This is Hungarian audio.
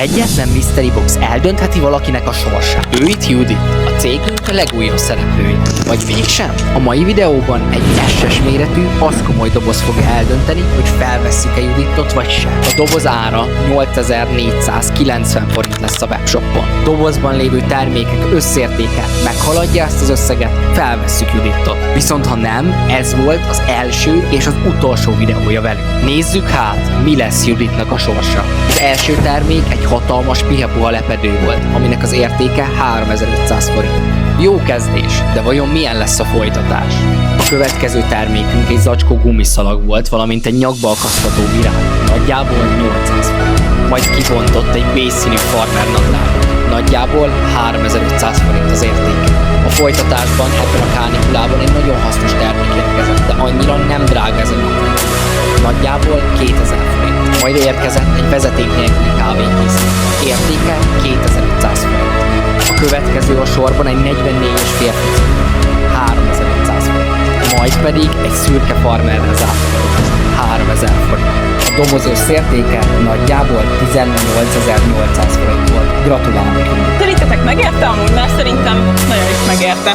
Egyetlen Mystery Box eldöntheti valakinek a sorsát. Ő itt Judit, a cégünk a legújabb szereplője. Vagy mégsem? A mai videóban egy SS méretű, aszkomoly doboz fogja eldönteni, hogy felvesszük-e Juditot vagy sem. A doboz ára 8490 forint lesz a webshopon. Dobozban lévő termékek összértéke meghaladja ezt az összeget, felvesszük Juditot. Viszont ha nem, ez volt az első és az utolsó videója velünk. Nézzük hát, mi lesz Juditnak a sorsa. Az első termék egy hatalmas pihepuha lepedő volt, aminek az értéke 3500 forint. Jó kezdés, de vajon milyen lesz a folytatás? A következő termékünk egy zacskó gumiszalag volt, valamint egy nyakba akasztható virág, nagyjából 800 forint. Majd kibontott egy bélyszínű farmer nadrágot, nagyjából 3500 forint az értéke. A folytatásban ebben a kánikulában egy nagyon hasznos termék érkezett, de annyira nem drága ez a nyakba. Nagyjából 2000 forint. Majd érkezett egy vezeték nélküli kávékészlet. Értéke 2500 forint. A következő a sorban egy 44-es férfi cipő, 3500 forint. Majd pedig egy szürke farmerre zárt 3000 forint. A doboz összértéke nagyjából 18800 forint volt. Gratulálok! Szerintetek megérte amúgy? Mert szerintem nagyon is megérte.